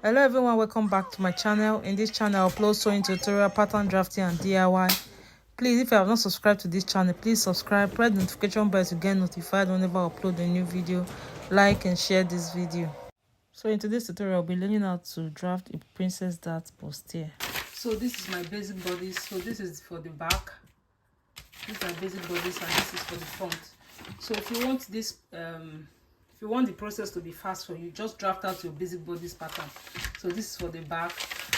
Hello everyone, welcome back to my channel. In this channel I upload sewing tutorial, pattern drafting and DIY. Please, if you have not subscribed to this channel, please subscribe, press the notification bell to get notified whenever I upload a new video. Like and share this video. So in today's tutorial I'll be learning how to draft a princess dart bustier. So this is my basic bodice. So this is for the back, these are basic bodies, and this is for the front. So if you want this if you want the process to be fast for you, just draft out your basic bodice pattern. So this is for the back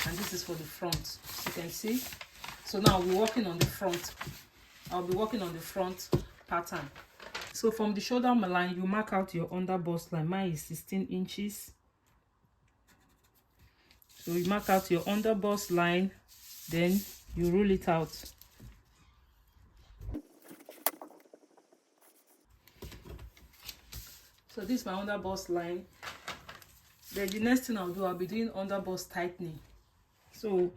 and this is for the front, as you can see. So now we're working on the front. I'll be working on the front pattern. So from the shoulder line, you mark out your under bust line. Mine is 16 inches. So you mark out your under bust line, then you roll it out. So this is my under bust line. Then the next thing I'll do, I'll be doing under bust tightening. So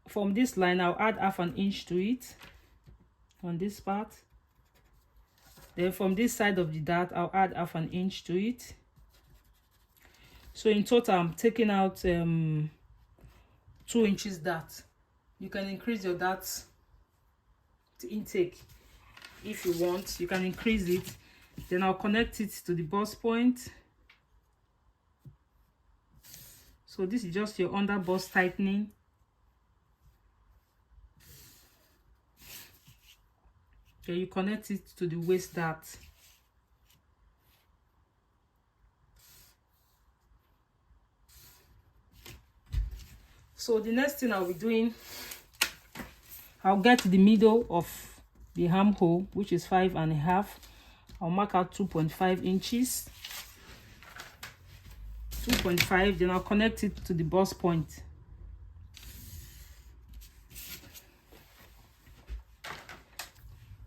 from this line, I'll add half an inch to it on this part. Then from this side of the dart, I'll add half an inch to it. So in total, I'm taking out 2 inches dart. You can increase your dart intake if you want. You can increase it. Then I'll connect it to the bust point. So this is just your under bust tightening. Then you connect it to the waist dart. So the next thing I'll be doing, I'll get to the middle of the armhole, which is 5.5. I'll mark out 2.5 inches. 2.5, then I'll connect it to the bust point.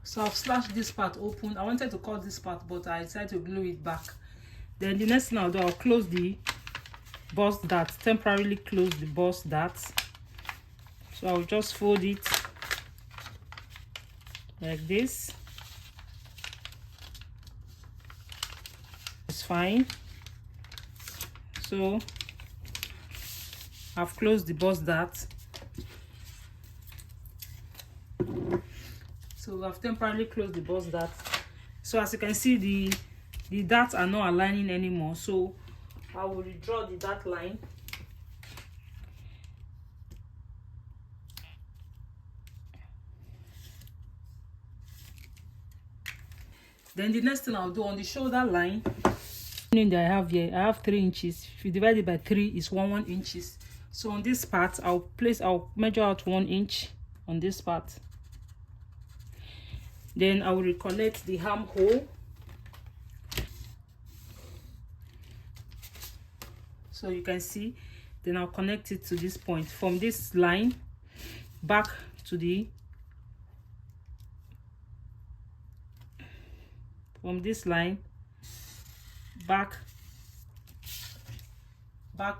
So I've slashed this part open. I wanted to cut this part, but I decided to glue it back. Then the next thing I'll do, I'll close the bust dart, temporarily close the bust dart. So I'll just fold it like this. It's fine. So I've closed the bust dart. So I've temporarily closed the bust dart. So as you can see, the darts are not aligning anymore. So I will redraw the dart line. Then the next thing I'll do on the shoulder line, that I have here, I have 3 inches. If you divide it by 3, it's 1 inches. So on this part, I'll measure out 1 inch on this part. Then I will reconnect the armhole. So you can see, then I'll connect it to this point. From this line back to the, from this line back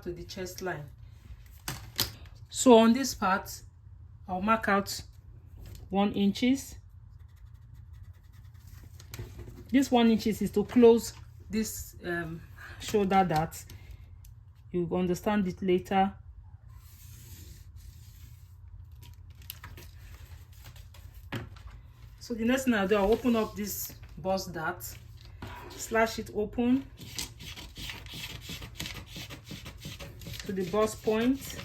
to the chest line. So on this part, I'll mark out 1 inches. This 1 inches is to close this shoulder dart. You'll understand it later. So the next thing I'll do, I'll open up this bust dart, slash it open to the bust point,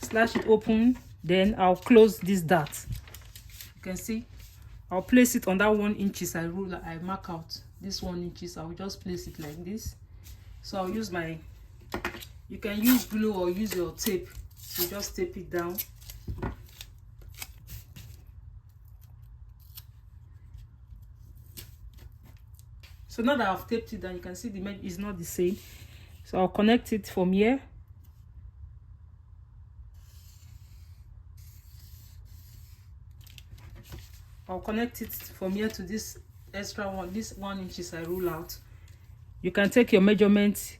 slash it open, then I'll close this dart. You can see I'll place it on that 1 inches I mark out. This 1 inches, I will just place it like this. So I'll use my, you can use glue or use your tape. So just tape it down. So now that I've taped it down, you can see the image is not the same. So I'll connect it from here. I'll connect it from here to this extra one, this 1 inches I rule out. You can take your measurements.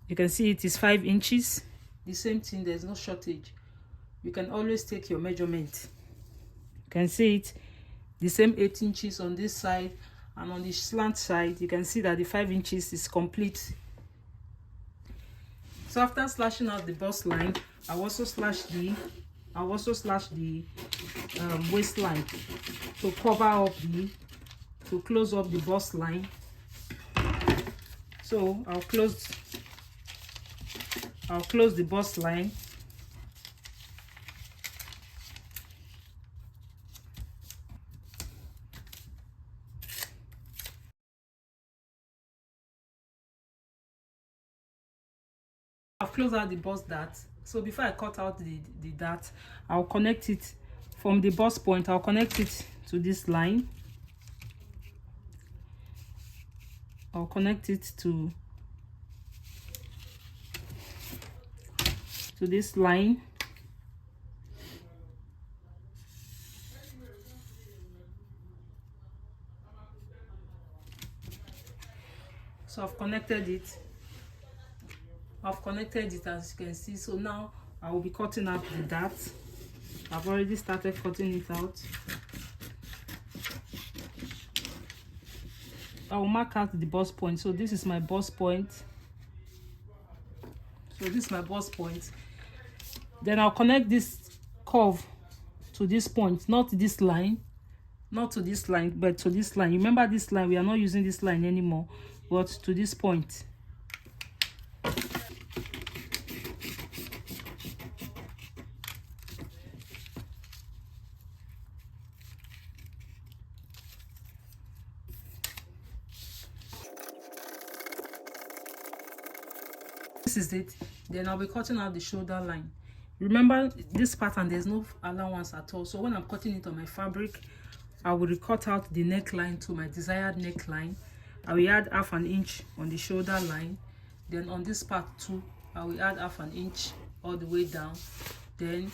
You can see it is 5 inches. The same thing, there's no shortage. You can always take your measurement. You can see it, the same 8 inches on this side and on the slant side you can see that the 5 inches is complete. So after slashing out the bust line, I'll also slash the waistline to cover up to close up the bust line. So I'll close the bust line. I'll close out the bust dart. So before I cut out the dart, I'll connect it from the bust point. I'll connect it to this line. I'll connect it to this line. So I've connected it as you can see. So now I will be cutting out the dart. I've already started cutting it out. I will mark out the bust point. So this is my bust point. Then I'll connect this curve to this point, not to this line, but to this line. Remember this line, we are not using this line anymore, but to this point. This is it. Then I'll be cutting out the shoulder line. Remember this pattern, there's no allowance at all. So when I'm cutting it on my fabric, I will cut out the neckline to my desired neckline. I will add 1/2 inch on the shoulder line. Then on this part too, I will add 1/2 inch all the way down. Then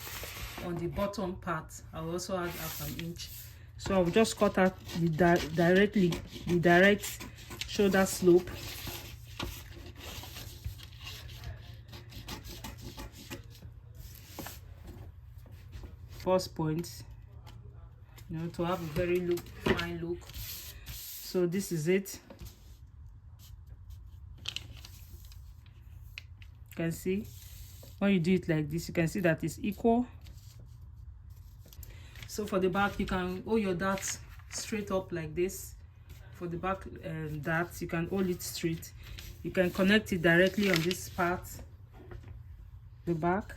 on the bottom part, I will also add 1/2 inch. So I will just cut out the direct shoulder slope. First point, to have a very fine look. So this is it. You can see when you do it like this, you can see that it's equal. So for the back, you can hold your dart straight up like this. For the back dart, you can hold it straight. You can connect it directly on this part, the back,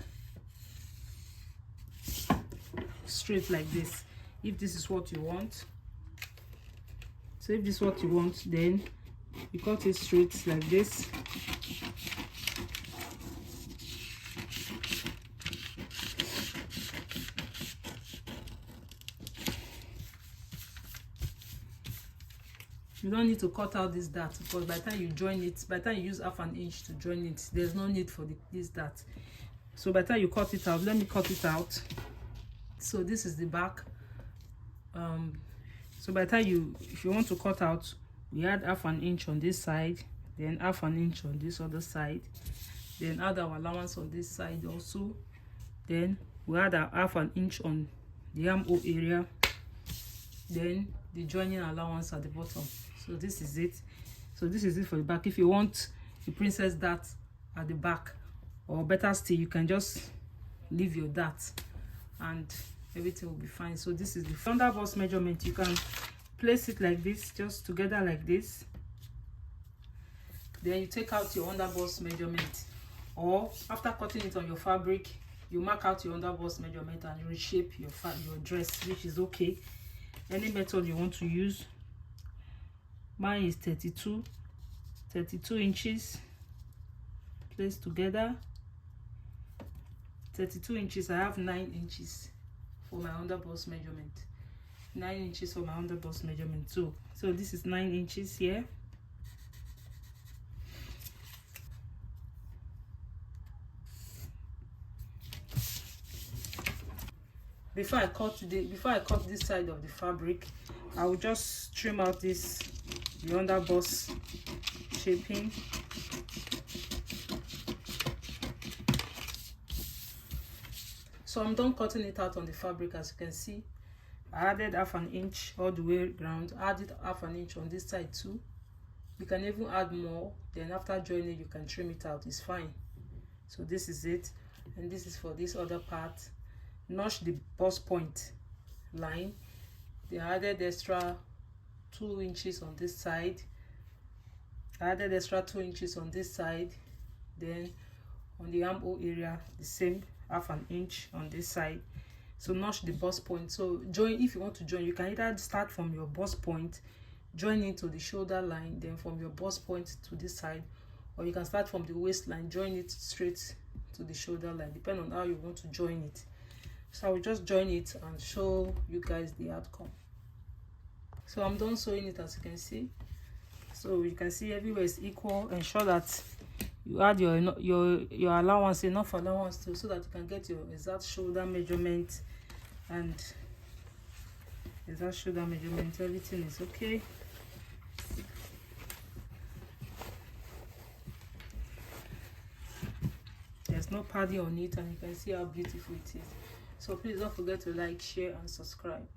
straight like this, if this is what you want. So if this is what you want, then you cut it straight like this. You don't need to cut out this dart, because by the time you join it, by the time you use 1/2 inch to join it, there's no need for this dart. So by the time you cut it out, let me cut it out. So this is the back. So by the time if you want to cut out, we add 1/2 inch on this side, then 1/2 inch on this other side, then add our allowance on this side also. Then we add our 1/2 inch on the armhole area, then the joining allowance at the bottom. So this is it. So this is it for the back. If you want the princess dart at the back, or better still, you can just leave your dart and everything will be fine. So this is the under bust measurement. You can place it like this, just together like this. Then you take out your under bust measurement, or after cutting it on your fabric, you mark out your under bust measurement and reshape your dress, which is okay. Any method you want to use. Mine is 32 inches placed together. 32 inches. I have 9 inches for my under bust measurement. 9 inches for my under bust measurement too. So this is 9 inches here. Before I cut this side of the fabric, I will just trim out the under bust shaping. So I'm done cutting it out on the fabric. As you can see, I added half an inch all the way around. Added half an inch on this side too. You can even add more, then after joining you can trim it out, it's fine. So this is it, and this is for this other part. Notch the bust point line. They added extra 2 inches on this side. I added extra 2 inches on this side. Then on the armhole area, the same half an inch on this side. So notch the bust point. So join, if you want to join, you can either start from your bust point, join into the shoulder line, then from your bust point to this side, or you can start from the waistline, join it straight to the shoulder line, depending on how you want to join it. So I will just join it and show you guys the outcome. So I'm done sewing it, as you can see. So you can see everywhere is equal. Ensure that you add your allowance, enough allowance too, so that you can get your exact shoulder measurement and exact shoulder measurement. Everything is okay. There's no padding on it, and you can see how beautiful it is. So please don't forget to like, share and subscribe.